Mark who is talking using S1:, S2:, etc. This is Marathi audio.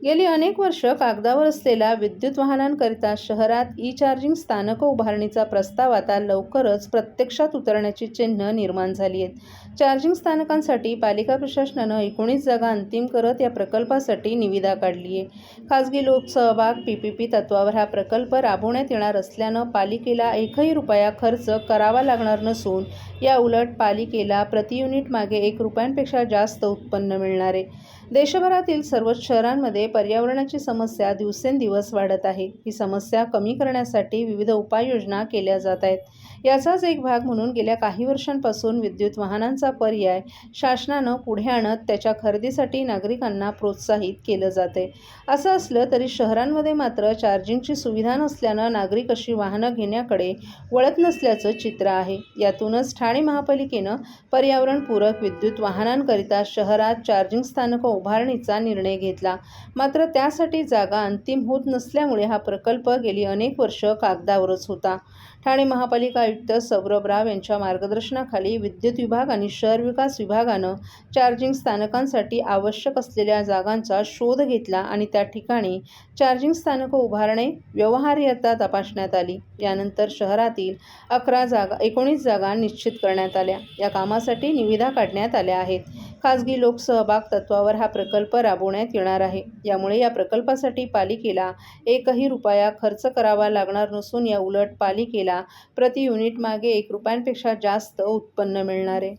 S1: गेली अनेक वर्ष कागदावर असलेल्या विद्युत वाहनांकरिता शहरात ई-चार्जिंग स्थानकं उभारणीचा प्रस्ताव आता लवकरच प्रत्यक्षात उतरण्याची चिन्ह निर्माण झाली आहेत. चार्जिंग स्थानकांसाठी पालिका प्रशासनानं 19 जागा अंतिम करत या प्रकल्पासाठी निविदा काढली आहे. खासगी लोकसहभाग पीपीपी तत्वावर हा प्रकल्प राबवण्यात येणार असल्यानं पालिकेला एकही रुपया खर्च करावा लागणार नसून याउलट पालिकेला प्रति युनिट मागे ₹1पेक्षा जास्त उत्पन्न मिळणार आहे. देशभरातील सर्वच शहरांमध्ये पर्यावरणाची समस्या दिवसेंदिवस वाढत आहे. ही समस्या कमी करण्यासाठी विविध उपाययोजना केल्या जात आहेत. याचाच एक भाग म्हणून गेल्या काही वर्षांपासून विद्युत वाहनांचा पर्याय शासनानं पुढे आणत त्याच्या खरेदीसाठी नागरिकांना प्रोत्साहित केलं जातंय. असं असलं तरी शहरांमध्ये मात्र चार्जिंगची सुविधा नसल्यानं नागरिक अशी वाहनं घेण्याकडे वळत नसल्याचं चित्र आहे. यातूनच ठाणे महापालिकेनं पर्यावरणपूरक विद्युत वाहनांकरिता शहरात चार्जिंग स्थानकं उभारणीचा निर्णय घेतला. मात्र त्यासाठी जागा अंतिम होत नसल्यामुळे हा प्रकल्प गेली अनेक वर्ष कागदावरच होता. ठाणे महापालिका आयुक्त सौरभ राव यांच्या मार्गदर्शनाखाली विद्युत विभाग आणि शहर विकास विभागानं चार्जिंग स्थानकांसाठी आवश्यक असलेल्या जागांचा शोध घेतला आणि त्या ठिकाणी चार्जिंग स्थानकं उभारणे व्यवहार्यता तपासण्यात आली. यानंतर शहरातील 19 जागा निश्चित करण्यात आल्या. या कामासाठी निविदा काढण्यात आल्या आहेत. खासगी लोकसहभाग तत्वावर हा प्रकल्प राबवण्यात येणार आहे. यामुळे या प्रकल्पासाठी पालिकेला एकही रुपया खर्च करावा लागणार नसून याउलट पालिकेला प्रति युनिट मागे ₹1पेक्षा जास्त उत्पन्न मिळणार आहे.